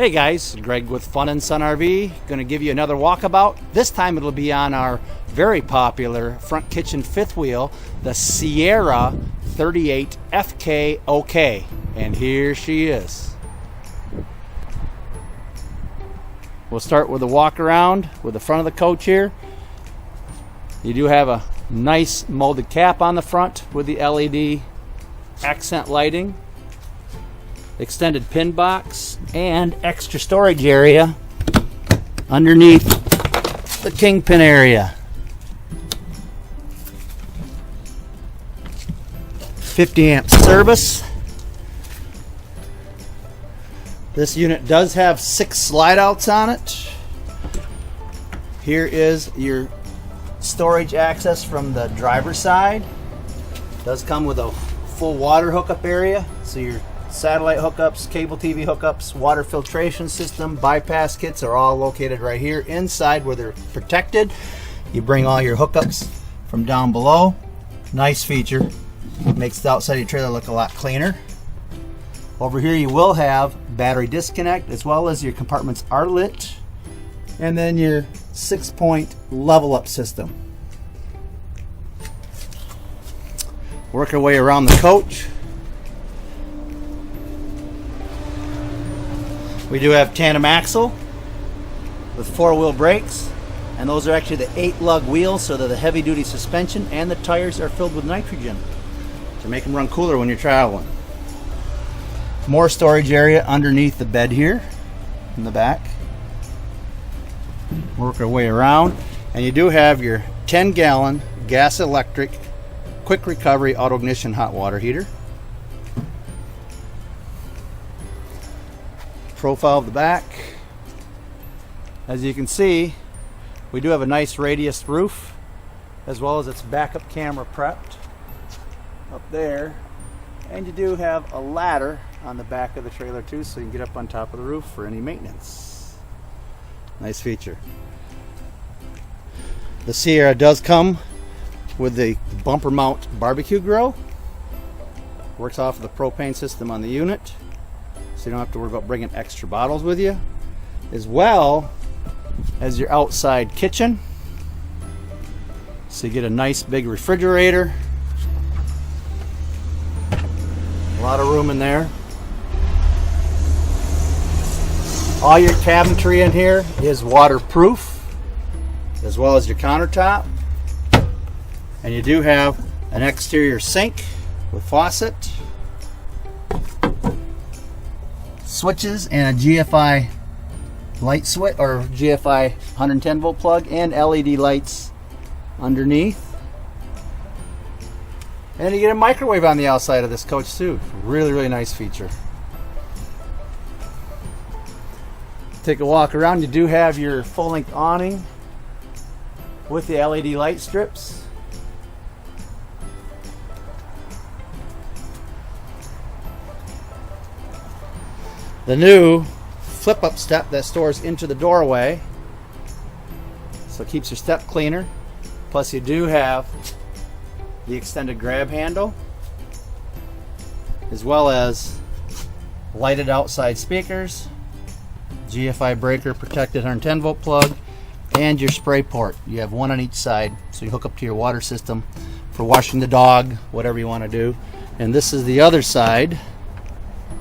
Hey guys, Greg with Fun and Sun RV. Going to give you another walkabout. This time it'll be on our very popular front kitchen fifth wheel, the Sierra 38 FK OK. And here she is. We'll start with a walk around with the front of the coach here. You do have a nice molded cap on the front with the LED accent lighting. Extended pin box and extra storage area underneath the kingpin area. 50 amp service. This unit does have 6 slide outs on it. Here is your storage access from the driver's side. Does come with a full water hookup area, so your satellite hookups, cable TV hookups, water filtration system, bypass kits are all located right here inside where they're protected. You bring all your hookups from down below. Nice feature. Makes the outside of your trailer look a lot cleaner. Over here you will have battery disconnect, as well as your compartments are lit. And then your 6-point level up system. Work our way around the coach. We do have tandem axle with 4-wheel brakes, and those are actually the 8-lug wheels, so they're the heavy-duty suspension, and the tires are filled with nitrogen to make them run cooler when you're traveling. More storage area underneath the bed here in the back. Work our way around, and you do have your 10-gallon gas electric quick recovery auto ignition hot water heater. Profile of the back. As you can see, we do have a nice radius roof, as well as its backup camera prepped up there, and you do have a ladder on the back of the trailer too, so you can get up on top of the roof for any maintenance. Nice feature. The Sierra does come with the bumper mount barbecue grill. Works off of the propane system on the unit, so you don't have to worry about bringing extra bottles with you, as well as your outside kitchen. So you get a nice big refrigerator, a lot of room in there. All your cabinetry in here is waterproof, as well as your countertop. And you do have an exterior sink with faucet, switches, and a GFI light switch, or GFI 110 volt plug, and LED lights underneath. And you get a microwave on the outside of this coach too. Really nice feature. Take a walk around. You do have your full-length awning with the LED light strips. The new flip-up step that stores into the doorway, so it keeps your step cleaner. Plus you do have the extended grab handle, as well as lighted outside speakers, GFI breaker protected 110 volt plug, and your spray port. You have one on each side, so you hook up to your water system for washing the dog, whatever you want to do. And this is the other side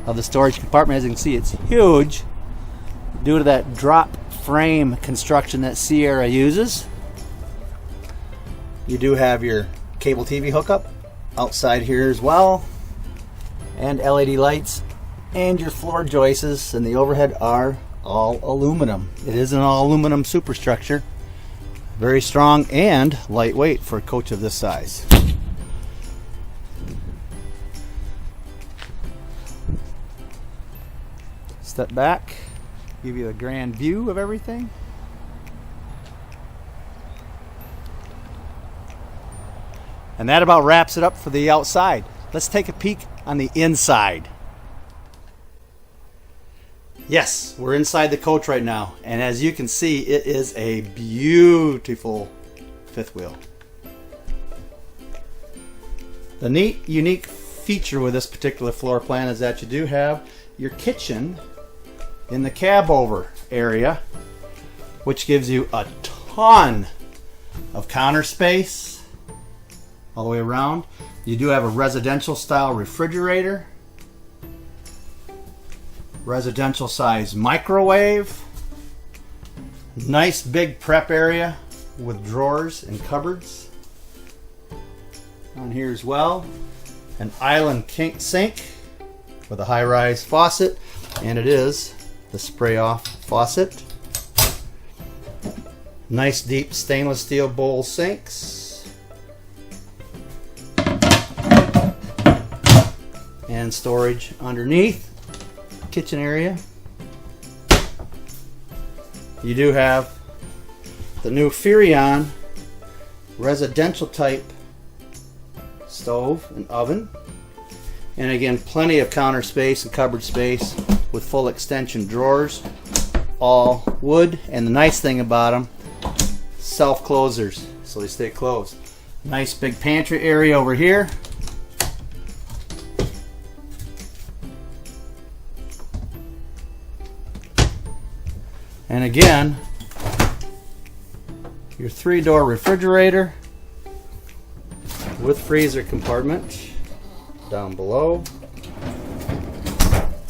of the storage compartment. As you can see, it's huge due to that drop frame construction that Sierra uses. You do have your cable TV hookup outside here as well, and LED lights, and your floor joists and the overhead are all aluminum. It is an all aluminum superstructure, very strong and lightweight for a coach of this size. Step back, give you a grand view of everything. And that about wraps it up for the outside. Let's take a peek on the inside. Yes, we're inside the coach right now, and as you can see, it is a beautiful fifth wheel. The neat, unique feature with this particular floor plan is that you do have your kitchen in the cab over area, which gives you a ton of counter space all the way around. You do have a residential style refrigerator, residential size microwave, nice big prep area with drawers and cupboards on here as well. An island sink with a high-rise faucet, and it is the spray-off faucet. Nice deep stainless steel bowl sinks. And storage underneath. Kitchen area. You do have the new Furrion residential type stove and oven. And again, plenty of counter space and cupboard space with full extension drawers, all wood. And the nice thing about them, self-closers, so they stay closed. Nice big pantry area over here. And again, your 3-door refrigerator with freezer compartment down below.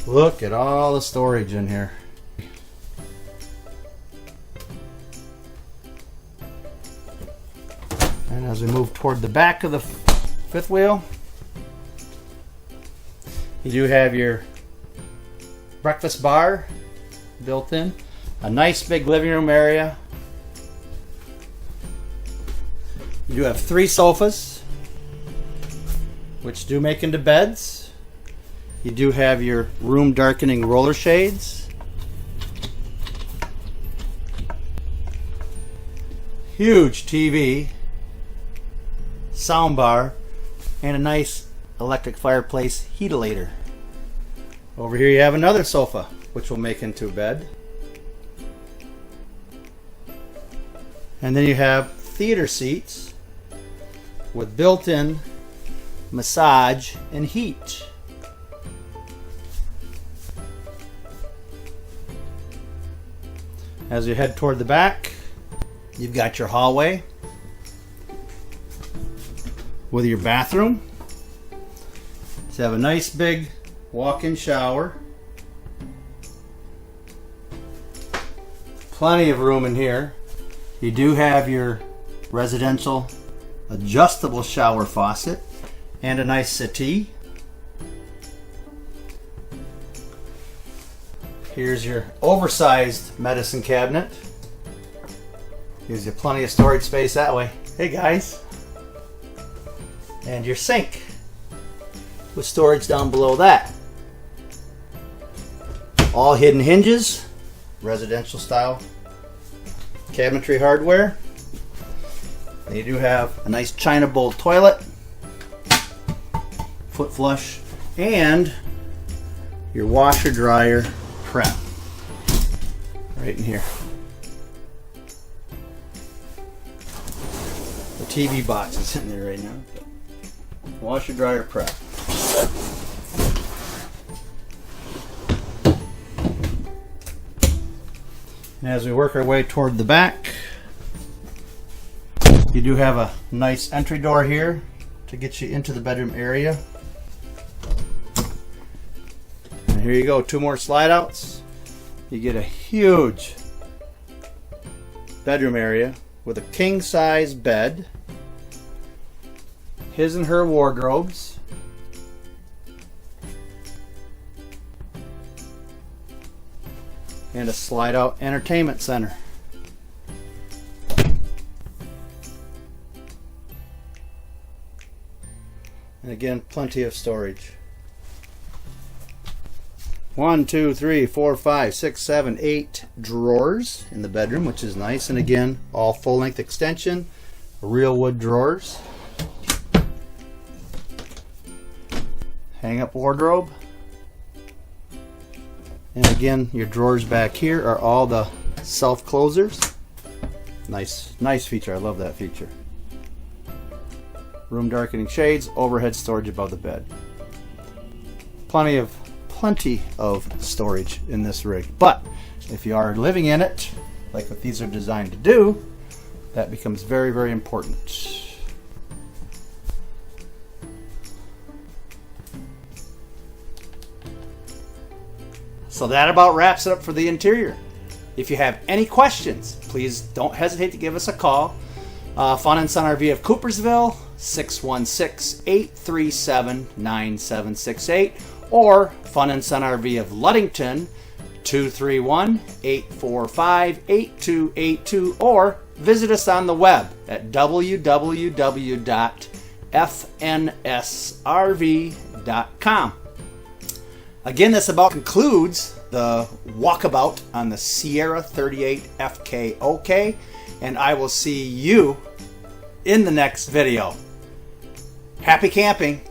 Look at all the storage in here. And as we move toward the back of the fifth wheel, you do have your breakfast bar built in. A nice big living room area. You do have 3 sofas, which do make into beds. You do have your room darkening roller shades. Huge TV, sound bar, and a nice electric fireplace heatilator. Over here you have another sofa, which will make into a bed. And then you have theater seats with built-in massage and heat. As you head toward the back, you've got your hallway with your bathroom. So you have a nice big walk-in shower. Plenty of room in here. You do have your residential adjustable shower faucet and a nice settee. Here's your oversized medicine cabinet. Gives you plenty of storage space that way. Hey guys. And your sink with storage down below that. All hidden hinges, residential style cabinetry hardware. And you do have a nice china bowl toilet, foot flush, and your washer dryer prep right in here. The TV box is in there right now. Washer dryer prep. And as we work our way toward the back, you do have a nice entry door here to get you into the bedroom area. And here you go, 2 more slide outs. You get a huge bedroom area with a king size bed, his and her wardrobes, and a slide out entertainment center. And again, plenty of storage. 1, 2, 3, 4, 5, 6, 7, 8 drawers in the bedroom, which is nice. And again, all full length extension, real wood drawers. Hang up wardrobe. And again, your drawers back here are all the self closers. Nice feature. I love that feature. Room darkening shades, overhead storage above the bed. Plenty plenty of storage in this rig. But if you are living in it, like what these are designed to do, that becomes very, very important. So that about wraps it up for the interior. If you have any questions, please don't hesitate to give us a call. Fun and Son RV of Coopersville, 616-837-9768, or Fun and Son RV of Ludington, 231-845-8282, or visit us on the web at www.fnsrv.com. Again, this about concludes the walkabout on the Sierra 38 FKOK, and I will see you in the next video. Happy camping!